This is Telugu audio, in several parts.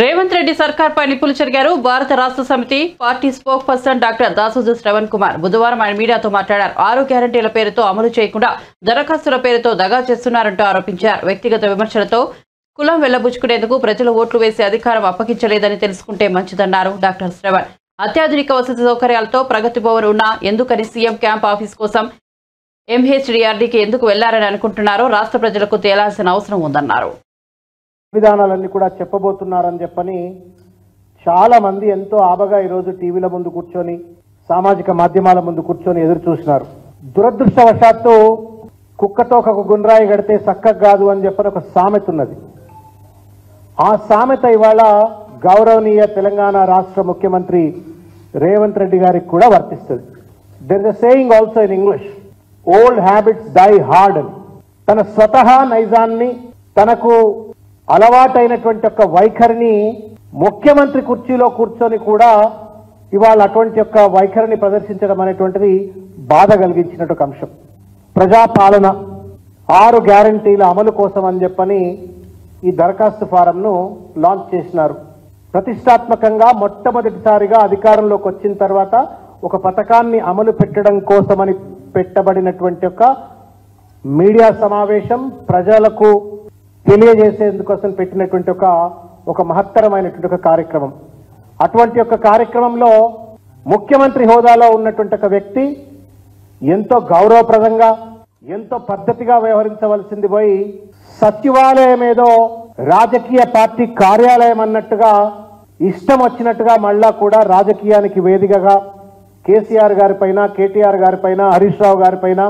రేవంత్ రెడ్డి సర్కార్ పై నిప్పులు చెరిగారు. భారత రాష్ట్ర సమితి party spoke person doctor Dasoju Shravan Kumar బుధవారం ఆయన మీడియాతో మాట్లాడారు. 6 గ్యారంటీల పేరుతో అమలు చేయకుండా దరఖాస్తుల పేరుతో దగా చేస్తున్నారంటూ ఆరోపించారు. వ్యక్తిగత విమర్శలతో కులం వెళ్లబుచ్చుకునేందుకు ప్రజలు ఓట్లు వేసి అధికారం అప్పగించలేదని తెలుసుకుంటే మంచిదన్నారు డాక్టర్ శ్రవణ్. అత్యాధునిక వసతి సౌకర్యాలతో ప్రగతి భవన్ ఉన్నా ఎందుకని సీఎం క్యాంప్ ఆఫీస్ కోసం ఎంహెచ్డిఆర్డీకి ఎందుకు వెళ్లారని అనుకుంటున్నారో రాష్ట్ర ప్రజలకు తేలాల్సిన అవసరం ఉందన్నారు. విధానాలన్నీ కూడా చెప్పబోతున్నారని చెప్పని చాలా మంది ఎంతో ఆబగా ఈరోజు టీవీల ముందు కూర్చొని సామాజిక మాధ్యమాల ముందు కూర్చొని ఎదురు చూసినారు. దురదృష్టవశాత్తు కుక్కతో ఒక గుండ్రాయి గడితే చక్కగా కాదు అని చెప్పని ఒక సామెత ఉన్నది. ఆ సామెత ఇవాళ గౌరవనీయ తెలంగాణ రాష్ట్ర ముఖ్యమంత్రి రేవంత్ రెడ్డి గారికి కూడా వర్తిస్తుంది. There is a saying also in English, old habits die hard అని. తన స్వతహా నైజాన్ని, తనకు అలవాటైనటువంటి ఒక వైఖరిని ముఖ్యమంత్రి కుర్చీలో కూర్చొని కూడా ఇవాళ అటువంటి యొక్క వైఖరిని ప్రదర్శించడం అనేటువంటిది బాధ కలిగించినట్టు ఒక అంశం. ప్రజాపాలన 6 గ్యారంటీల అమలు కోసం అని చెప్పని ఈ దరఖాస్తు ఫారంను లాంచ్ చేసినారు. ప్రతిష్టాత్మకంగా మొట్టమొదటిసారిగా అధికారంలోకి వచ్చిన తర్వాత ఒక పథకాన్ని అమలు పెట్టడం కోసమని పెట్టబడినటువంటి ఒక మీడియా సమావేశం, ప్రజలకు తెలియజేసేందుకోసం పెట్టినటువంటి ఒక మహత్తరమైనటువంటి ఒక కార్యక్రమం. అటువంటి ఒక కార్యక్రమంలో ముఖ్యమంత్రి హోదాలో ఉన్నటువంటి ఒక వ్యక్తి ఎంతో గౌరవప్రదంగా, ఎంతో పద్ధతిగా వ్యవహరించవలసింది పోయి సచివాలయం ఏదో రాజకీయ పార్టీ కార్యాలయం అన్నట్టుగా ఇష్టం వచ్చినట్టుగా మళ్ళా కూడా రాజకీయానికి వేదికగా కేసీఆర్ గారి పైన, కేటీఆర్ గారి పైన, హరీష్ రావు గారి పైన,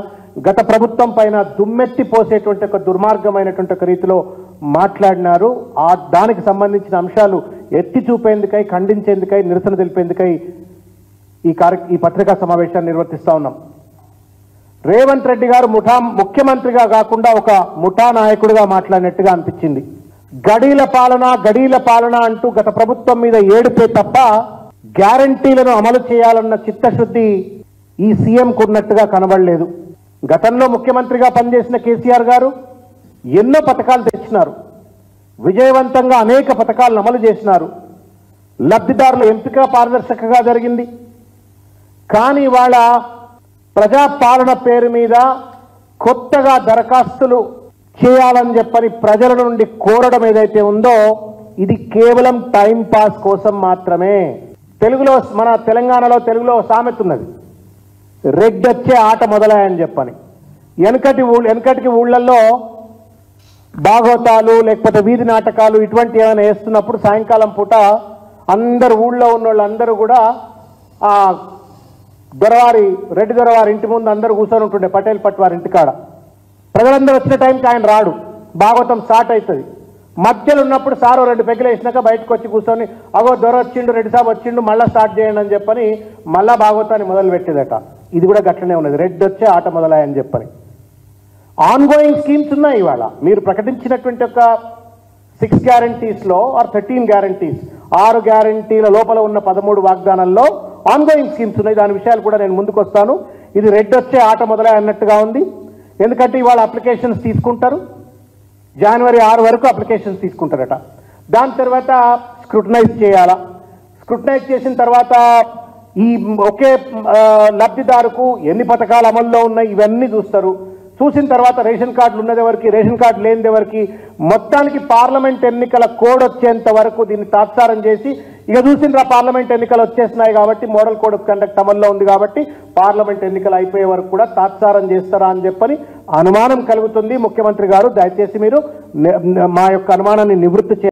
గత ప్రభుత్వం పైన దుమ్మెత్తి పోసేటువంటి ఒక దుర్మార్గమైనటువంటి ఒక రీతిలో మాట్లాడినారు. దానికి సంబంధించిన అంశాలు ఎత్తి చూపేందుకై, ఖండించేందుకై, నిరసన తెలిపేందుకై ఈ పత్రికా సమావేశాన్ని నిర్వర్తిస్తా ఉన్నాం. రేవంత్ రెడ్డి గారు ముఖ్యమంత్రిగా కాకుండా ఒక ముఠా నాయకుడిగా మాట్లాడినట్టుగా అనిపించింది. గడీల పాలన అంటూ గత ప్రభుత్వం మీద ఏడుపే తప్ప గ్యారంటీలను అమలు చేయాలన్న చిత్తశుద్ధి ఈ సీఎంకు ఉన్నట్టుగా కనబడలేదు. గతంలో ముఖ్యమంత్రిగా పనిచేసిన కేసీఆర్ గారు ఎన్నో పథకాలు తెచ్చినారు. విజయవంతంగా అనేక పథకాలను అమలు చేసినారు. లబ్ధిదారుల ఎంపిక పారదర్శకంగా జరిగింది. కానీ ఇవాళ ప్రజాపాలన పేరు మీద కొత్తగా దరఖాస్తులు చేయాలని చెప్పని ప్రజల నుండి కోరడం ఏదైతే ఉందో ఇది కేవలం టైం పాస్ కోసం మాత్రమే. మన తెలంగాణలో తెలుగులో సామెత ఉన్నది, రెడ్డొచ్చే ఆట మొదలయ్యని చెప్పని. వెనకటికి ఊళ్ళల్లో భాగవతాలు లేకపోతే వీధి నాటకాలు ఇటువంటి ఏమైనా వేస్తున్నప్పుడు సాయంకాలం పూట అందరు ఊళ్ళో ఉన్న వాళ్ళందరూ కూడా ఆ రెడ్డి దొరవారి ఇంటి ముందు అందరూ కూర్చొని ఉంటుండే, పటేల్ పట్వారి ఇంటికాడ. ప్రజలందరూ వచ్చిన టైంకి ఆయన రాడు, భాగవతం స్టార్ట్ అవుతుంది. మధ్యలో ఉన్నప్పుడు సారో 2 పెగ్గులు వేసినాక బయటకు వచ్చి కూర్చొని అగో దొర వచ్చిండు, రెడ్డి సాబ్ వచ్చిండు, మళ్ళీ స్టార్ట్ చేయండి అని చెప్పని మళ్ళా భాగవతాన్ని మొదలు పెట్టేదట. ఇది కూడా గట్లనే ఉన్నది, రెడ్డి వచ్చే ఆట మొదలాయని చెప్పని. ఆన్గోయింగ్ స్కీమ్స్ ఉన్నాయి. ఇవాళ మీరు ప్రకటించినటువంటి ఒక 6 గ్యారంటీస్లో ఆర్ 13 గ్యారంటీస్, 6 గ్యారంటీల లోపల ఉన్న 13 వాగ్దానాల్లో ఆన్గోయింగ్ స్కీమ్స్ ఉన్నాయి. దాని విషయాలు కూడా నేను ముందుకు వస్తాను. ఇది రెడ్డి వచ్చే ఆట మొదలై అన్నట్టుగా ఉంది. ఎందుకంటే ఇవాళ అప్లికేషన్స్ తీసుకుంటారు, జనవరి 6 వరకు అప్లికేషన్స్ తీసుకుంటారట. దాని తర్వాత స్క్రూటనైజ్ చేయాలా. స్క్రూటనైజ్ చేసిన తర్వాత ఈ ఒకే లబ్ధిదారుకు ఎన్ని పథకాలు అమల్లో ఉన్నాయి ఇవన్నీ చూస్తారు. చూసిన తర్వాత రేషన్ కార్డులు ఉన్నది ఎవరికి, రేషన్ కార్డు లేనిది ఎవరికి, మొత్తానికి పార్లమెంట్ ఎన్నికల కోడ్ వచ్చేంత వరకు దీన్ని తాత్సారం చేసి ఇక చూసిన పార్లమెంట్ ఎన్నికలు వచ్చేస్తున్నాయి కాబట్టి మోడల్ కోడ్ ఆఫ్ కండక్ట్ అమల్లో ఉంది కాబట్టి పార్లమెంట్ ఎన్నికలు అయిపోయే వరకు కూడా తాత్సారం చేస్తారా అని చెప్పని అనుమానం కలుగుతుంది. ముఖ్యమంత్రి గారు దయచేసి మీరు మా యొక్క అనుమానాన్ని నివృత్తి